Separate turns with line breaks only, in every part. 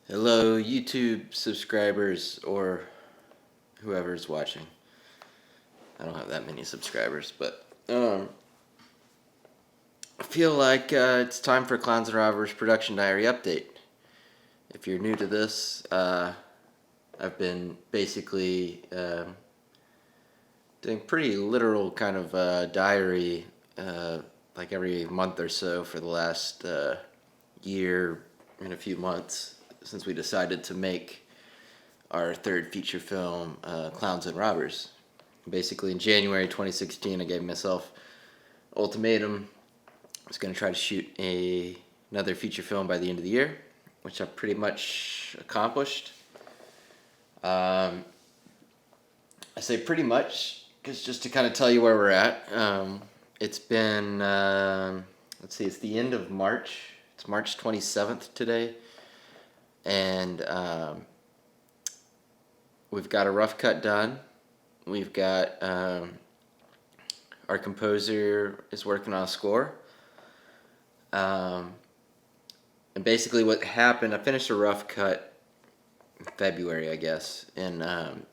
Hello, YouTube subscribers or whoever's watching. I don't have that many subscribers, but I feel like it's time for Clowns and Robbers Production Diary update. If you're new to this, I've been basically doing pretty literal kind of diary like every month or so for the last year and a few months since we decided to make our third feature film, Clowns and Robbers. Basically, in January 2016, I gave myself ultimatum. I was going to try to shoot another feature film by the end of the year, which I've pretty much accomplished. I say pretty much because just to kind of tell you where we're at, it's been, let's see, it's the end of March. It's March 27th today. And we've got a rough cut done. We've got our composer is working on a score. And basically what happened, I finished a rough cut in February, I guess, and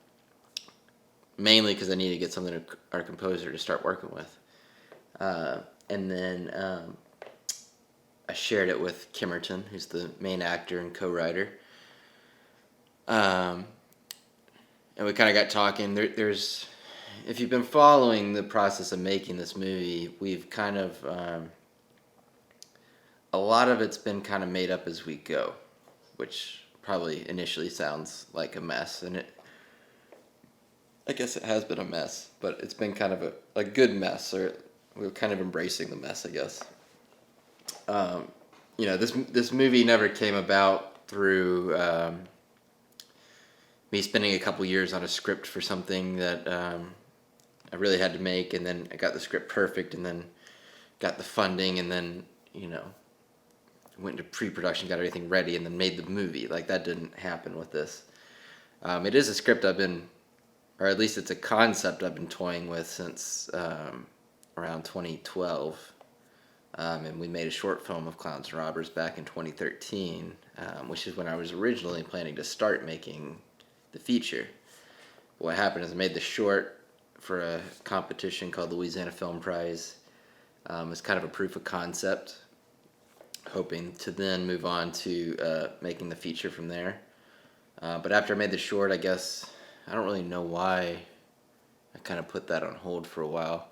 mainly because I needed to get something to our composer to start working with. And then I shared it with Kimmerton, who's the main actor and co-writer. And we kind of got talking. There's, if you've been following the process of making this movie, we've kind of, a lot of it's been kind of made up as we go, which probably initially sounds like a mess, and I guess it has been a mess, but it's been kind of a good mess, or we're kind of embracing the mess, I guess. This movie never came about through me spending a couple years on a script for something that I really had to make, and then I got the script perfect, and then got the funding, and then went into pre-production, got everything ready, and then made the movie. Like, that didn't happen with this. It is a script I've been, or at least it's a concept I've been toying with since around 2012. And we made a short film of Clowns and Robbers back in 2013, which is when I was originally planning to start making the feature. What happened is I made the short for a competition called the Louisiana Film Prize. It's kind of a proof of concept, hoping to then move on to making the feature from there. But after I made the short, I guess, I don't really know why I kind of put that on hold for a while.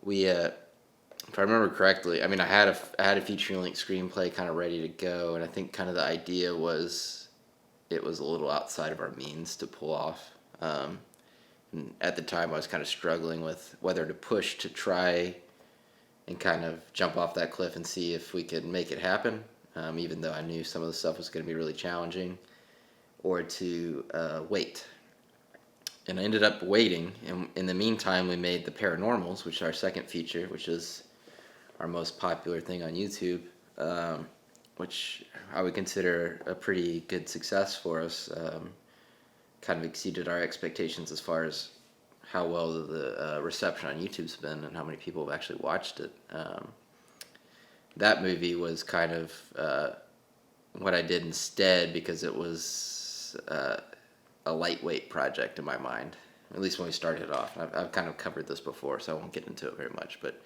We, if I remember correctly, I mean, I had a feature-length screenplay kind of ready to go, and I think kind of the idea was it was a little outside of our means to pull off. And at the time, I was kind of struggling with whether to push to try and kind of jump off that cliff and see if we could make it happen, even though I knew some of the stuff was going to be really challenging, or to wait. And I ended up waiting, and in the meantime, we made The Paranormals, which is our second feature, which is our most popular thing on YouTube, which I would consider a pretty good success for us. Kind of exceeded our expectations as far as how well the reception on YouTube's been and how many people have actually watched it. That movie was kind of what I did instead, because it was a lightweight project in my mind, at least when we started off. I've kind of covered this before, so I won't get into it very much, but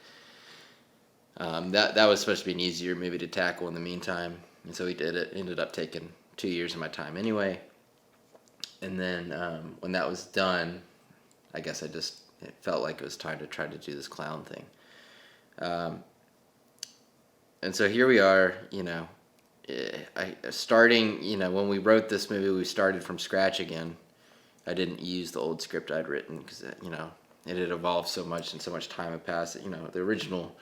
that was supposed to be an easier movie to tackle in the meantime, and so we did it. It ended up taking 2 years of my time anyway. And then when that was done, I guess it felt like it was time to try to do this clown thing. And so here we are, when we wrote this movie, we started from scratch again. I didn't use the old script I'd written because, it had evolved so much and so much time had passed. The original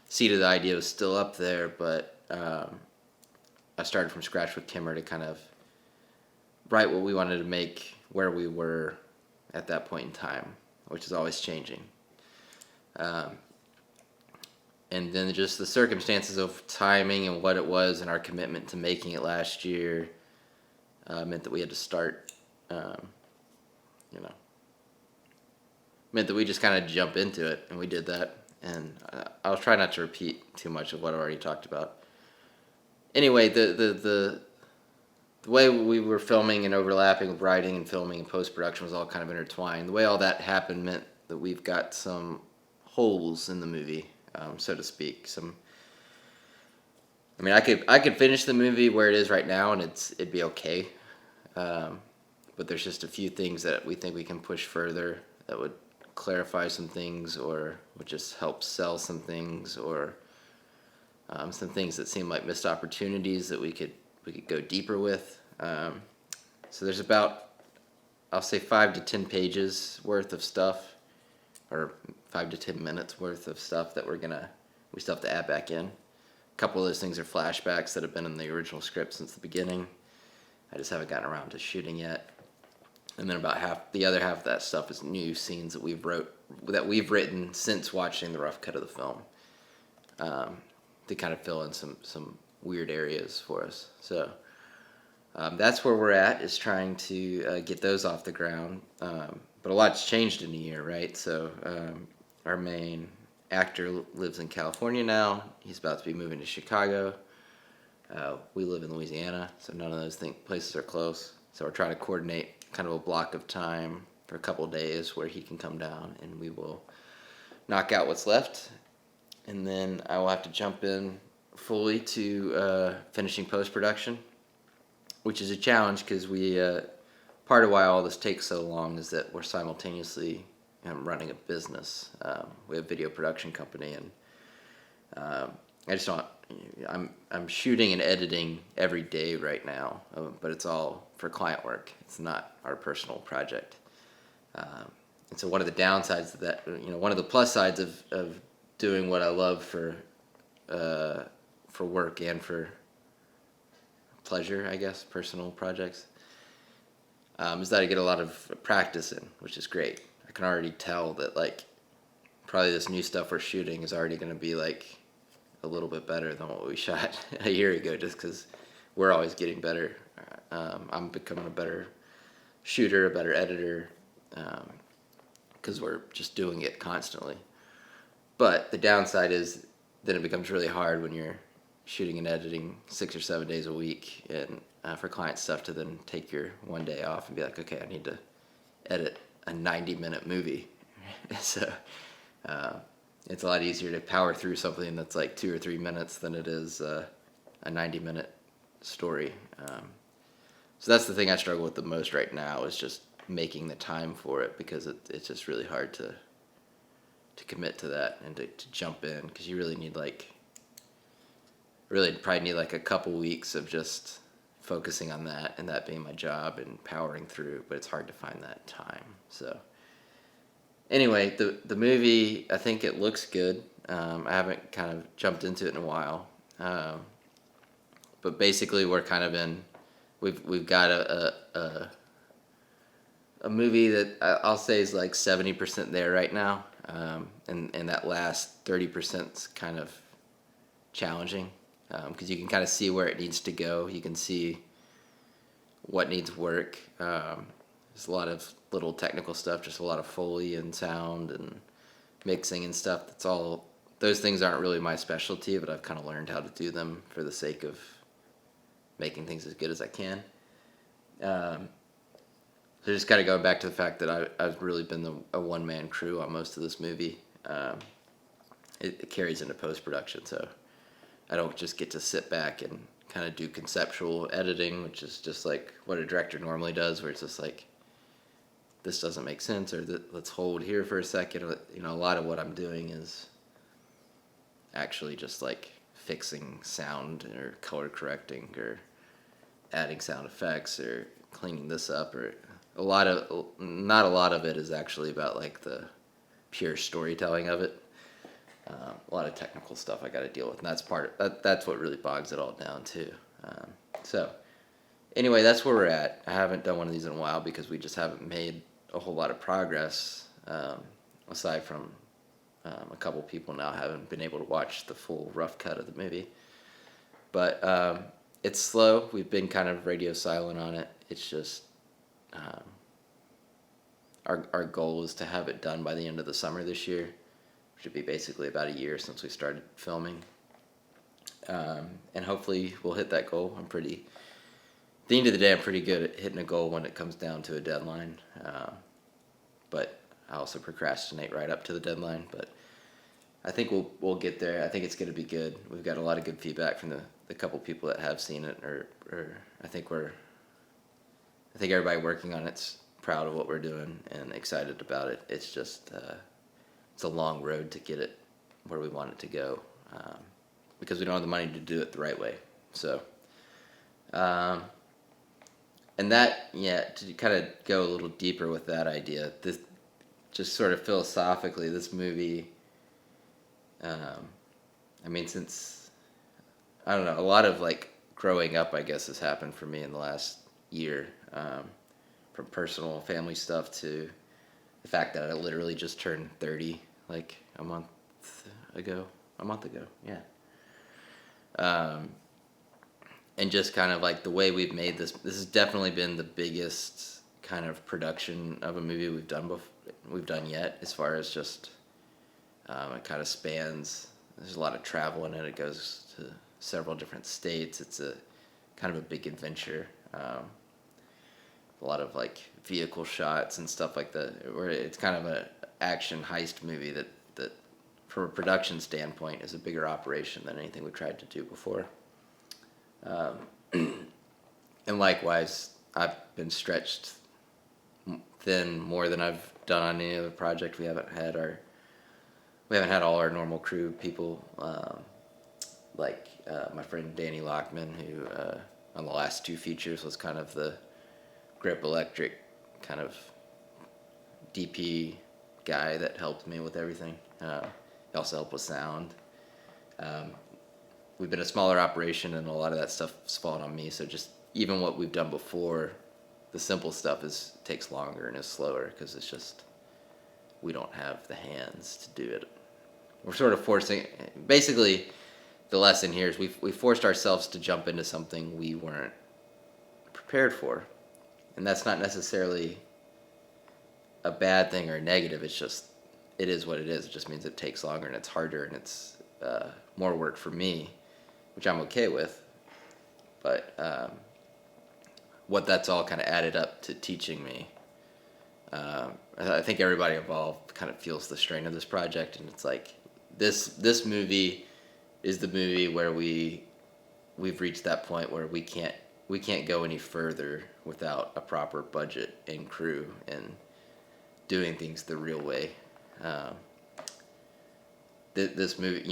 seed of the idea was still up there, but I started from scratch with Kimmer to kind of write what we wanted to make, where we were at that point in time, which is always changing. And then just the circumstances of timing and what it was and our commitment to making it last year meant that we had to start, meant that we just kind of jump into it, and we did that. And I'll try not to repeat too much of what I already talked about. Anyway, the the way we were filming and overlapping with writing and filming and post production was all kind of intertwined. The way all that happened meant that we've got some holes in the movie, so to speak. I mean, I could finish the movie where it is right now, and it'd be okay. But there's just a few things that we think we can push further that would clarify some things, or would just help sell some things, or some things that seem like missed opportunities that we could go deeper with. So there's about, I'll say, 5 to 10 pages worth of stuff, or 5 to 10 minutes worth of stuff that we still have to add back in. A couple of those things are flashbacks that have been in the original script since the beginning. I just haven't gotten around to shooting yet. And then the other half of that stuff is new scenes that we've written since watching the rough cut of the film, to kind of fill in some weird areas for us. So that's where we're at, is trying to get those off the ground. But a lot's changed in a year, right? So our main actor lives in California now. He's about to be moving to Chicago. We live in Louisiana, so none of those places are close. So we're trying to coordinate kind of a block of time for a couple of days where he can come down, and we will knock out what's left. And then I will have to jump in fully to finishing post-production, which is a challenge because part of why all this takes so long is that we're simultaneously running a business. We have a video production company, and I just don't. I'm shooting and editing every day right now, but it's all for client work. It's not our personal project. And so one of the downsides of that, one of the plus sides of doing what I love for work and for pleasure, I guess, personal projects, is that I get a lot of practice in, which is great. I can already tell that, like, probably this new stuff we're shooting is already going to be, like, a little bit better than what we shot a year ago, just because we're always getting better. I'm becoming a better shooter, a better editor, because we're just doing it constantly. But the downside is then it becomes really hard when you're shooting and editing 6 or 7 days a week, and for client stuff to then take your one day off and be like, okay, I need to edit a 90-minute movie. So it's a lot easier to power through something that's like 2 or 3 minutes than it is a 90-minute story. So that's the thing I struggle with the most right now, is just making the time for it, because it's just really hard to commit to that and to jump in, because you really probably need like a couple weeks of just focusing on that and that being my job and powering through, but it's hard to find that time. So anyway, the movie, I think it looks good. I haven't kind of jumped into it in a while, but basically we're kind of we've got a movie that I'll say is like 70% there right now, and that last 30% is kind of challenging, because you can kind of see where it needs to go. You can see what needs work. There's a lot of little technical stuff, just a lot of Foley and sound and mixing and stuff. Those things aren't really my specialty, but I've kind of learned how to do them for the sake of making things as good as I can. So just kind of going back to the fact that I've really been a one-man crew on most of this movie. It carries into post-production, so I don't just get to sit back and kind of do conceptual editing, which is just like what a director normally does, where it's just like, this doesn't make sense, or let's hold here for a second. A lot of what I'm doing is actually just like fixing sound or color correcting or adding sound effects or cleaning this up, or not a lot of it is actually about like the pure storytelling of it. A lot of technical stuff I got to deal with, and that's what really bogs it all down too. So anyway, that's where we're at. I haven't done one of these in a while because we just haven't made a whole lot of progress, aside from a couple people now haven't been able to watch the full rough cut of the movie. But it's slow. We've been kind of radio silent on it. It's just our goal is to have it done by the end of the summer this year, which would be basically about a year since we started filming. And hopefully we'll hit that goal. I'm pretty the end of the day, I'm pretty good at hitting a goal when it comes down to a deadline. But I also procrastinate right up to the deadline. But I think we'll get there. I think it's going to be good. We've got a lot of good feedback from the couple people that have seen it, or I think everybody working on it's proud of what we're doing and excited about it. It's just it's a long road to get it where we want it to go, because we don't have the money to do it the right way. So, and that, yeah, to kind of go a little deeper with that idea, this just sort of philosophically, this movie. I mean, since I don't know, a lot of like growing up, I guess, has happened for me in the last year, from personal family stuff to the fact that I literally just turned 30 like a month ago, yeah. And just kind of like the way we've made this has definitely been the biggest kind of production of a movie we've done yet, as far as just it kind of spans. There's a lot of travel in it. It goes to several different states. It's a kind of a big adventure. A lot of like vehicle shots and stuff like that. Where it's kind of a action heist movie that from a production standpoint is a bigger operation than anything we've tried to do before. And likewise, I've been stretched thin more than I've done on any other project. We haven't had all our normal crew people, like my friend Danny Lockman, who on the last two features was kind of the Grip Electric kind of DP guy that helped me with everything. He also helped with sound. We've been a smaller operation, and a lot of that stuff's fallen on me. So just even what we've done before, the simple stuff takes longer and is slower because it's just we don't have the hands to do it. We're sort of forcing. Basically, the lesson here is we forced ourselves to jump into something we weren't prepared for, and that's not necessarily a bad thing or a negative. It's just it is what it is. It just means it takes longer and it's harder and it's more work for me, which I'm okay with. But what that's all kind of added up to teaching me. I think everybody involved kind of feels the strain of this project, and it's like this movie is the movie where we've reached that point where we can't go any further without a proper budget and crew and doing things the real way. This movie,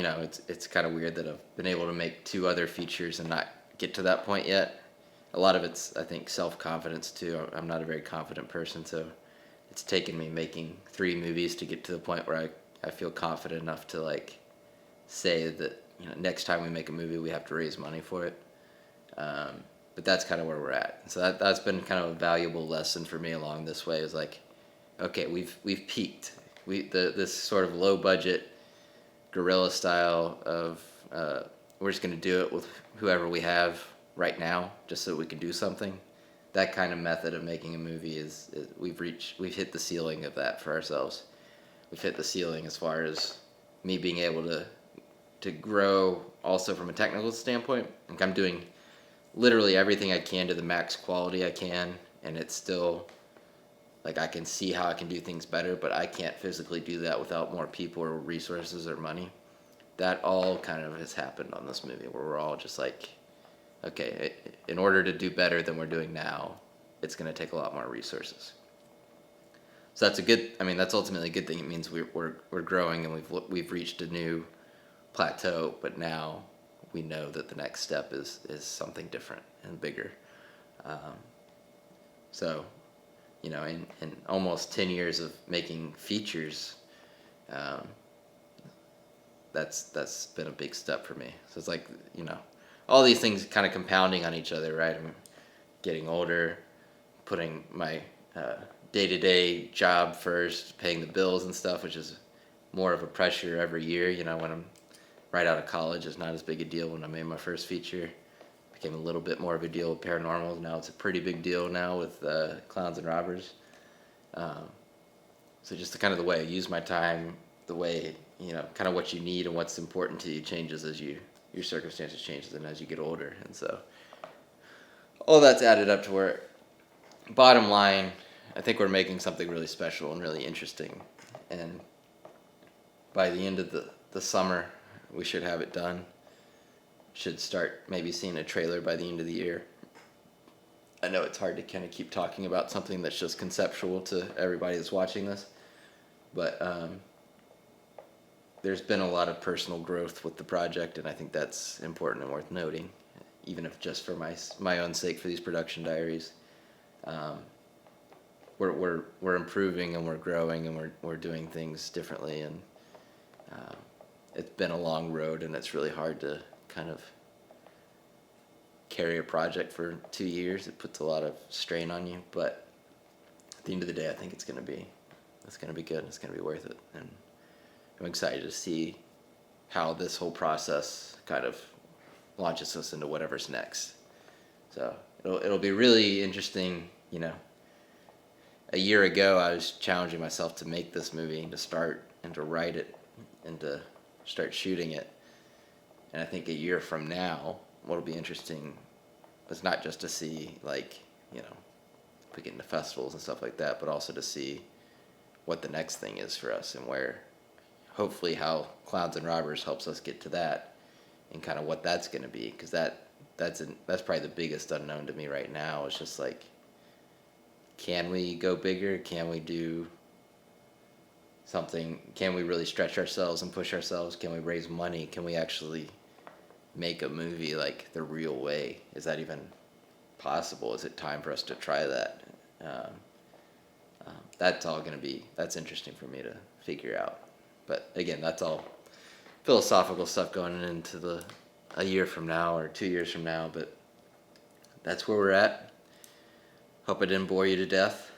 it's kind of weird that I've been able to make two other features and not get to that point yet. A lot of it's, I think, self-confidence too. I'm not a very confident person, so it's taken me making 3 movies to get to the point where I feel confident enough to like say that next time we make a movie we have to raise money for it. But that's kind of where we're at. So that's been kind of a valuable lesson for me along this way. Is like, okay, we've peaked. This sort of low budget guerrilla style of we're just going to do it with whoever we have right now, just so we can do something. That kind of method of making a movie is we've hit the ceiling of that for ourselves. We've hit the ceiling as far as me being able to grow also from a technical standpoint. Like I'm doing literally everything I can to the max quality I can, and it's still like I can see how I can do things better, but I can't physically do that without more people or resources or money. That all kind of has happened on this movie, where we're all just like, okay, in order to do better than we're doing now, it's going to take a lot more resources. So that's ultimately a good thing. It means we're growing and we've reached a new plateau, but now we know that the next step is something different and bigger. So, in almost 10 years of making features, that's been a big step for me. So it's like, all these things kind of compounding on each other, right? I'm getting older, putting my day-to-day job first, paying the bills and stuff, which is more of a pressure every year. When I'm right out of college, it's not as big a deal. When I made my first feature, it became a little bit more of a deal with paranormal. Now it's a pretty big deal now with Clowns and Robbers. So just the way I use my time, the way, kind of what you need and what's important to you changes as your circumstances changes and as you get older. And so all that's added up to where, bottom line, I think we're making something really special and really interesting. And by the end of the summer, we should have it done. Should start maybe seeing a trailer by the end of the year. I know it's hard to kind of keep talking about something that's just conceptual to everybody that's watching this, but there's been a lot of personal growth with the project, and I think that's important and worth noting, even if just for my own sake for these production diaries. Um, we're improving and we're growing and we're doing things differently, and it's been a long road, and it's really hard to kind of carry a project for 2 years. It puts a lot of strain on you, but at the end of the day, I think it's gonna be good. It's gonna be worth it, and I'm excited to see how this whole process kind of launches us into whatever's next. So it'll be really interesting. You know, a year ago I was challenging myself to make this movie and to start and to write it and to start shooting it. And I think a year from now, what'll be interesting is not just to see, like, you know, if we get into festivals and stuff like that, but also to see what the next thing is for us and where, hopefully, how Clowns and Robbers helps us get to that, and kind of what that's going to be, because that's probably the biggest unknown to me right now. It's just like, can we go bigger? Can we do something? Can we really stretch ourselves and push ourselves? Can we raise money? Can we actually make a movie like the real way? Is that even possible? Is it time for us to try that? That's all going to be, that's interesting for me to figure out. But again, that's all philosophical stuff going into a year from now or 2 years from now. But that's where we're at. Hope I didn't bore you to death.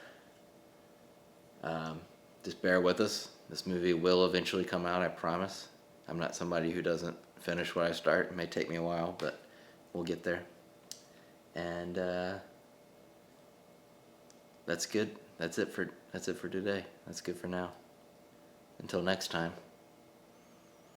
Just bear with us. This movie will eventually come out, I promise. I'm not somebody who doesn't finish what I start. It may take me a while, but we'll get there. And that's good. That's it for today. That's good for now. Until next time.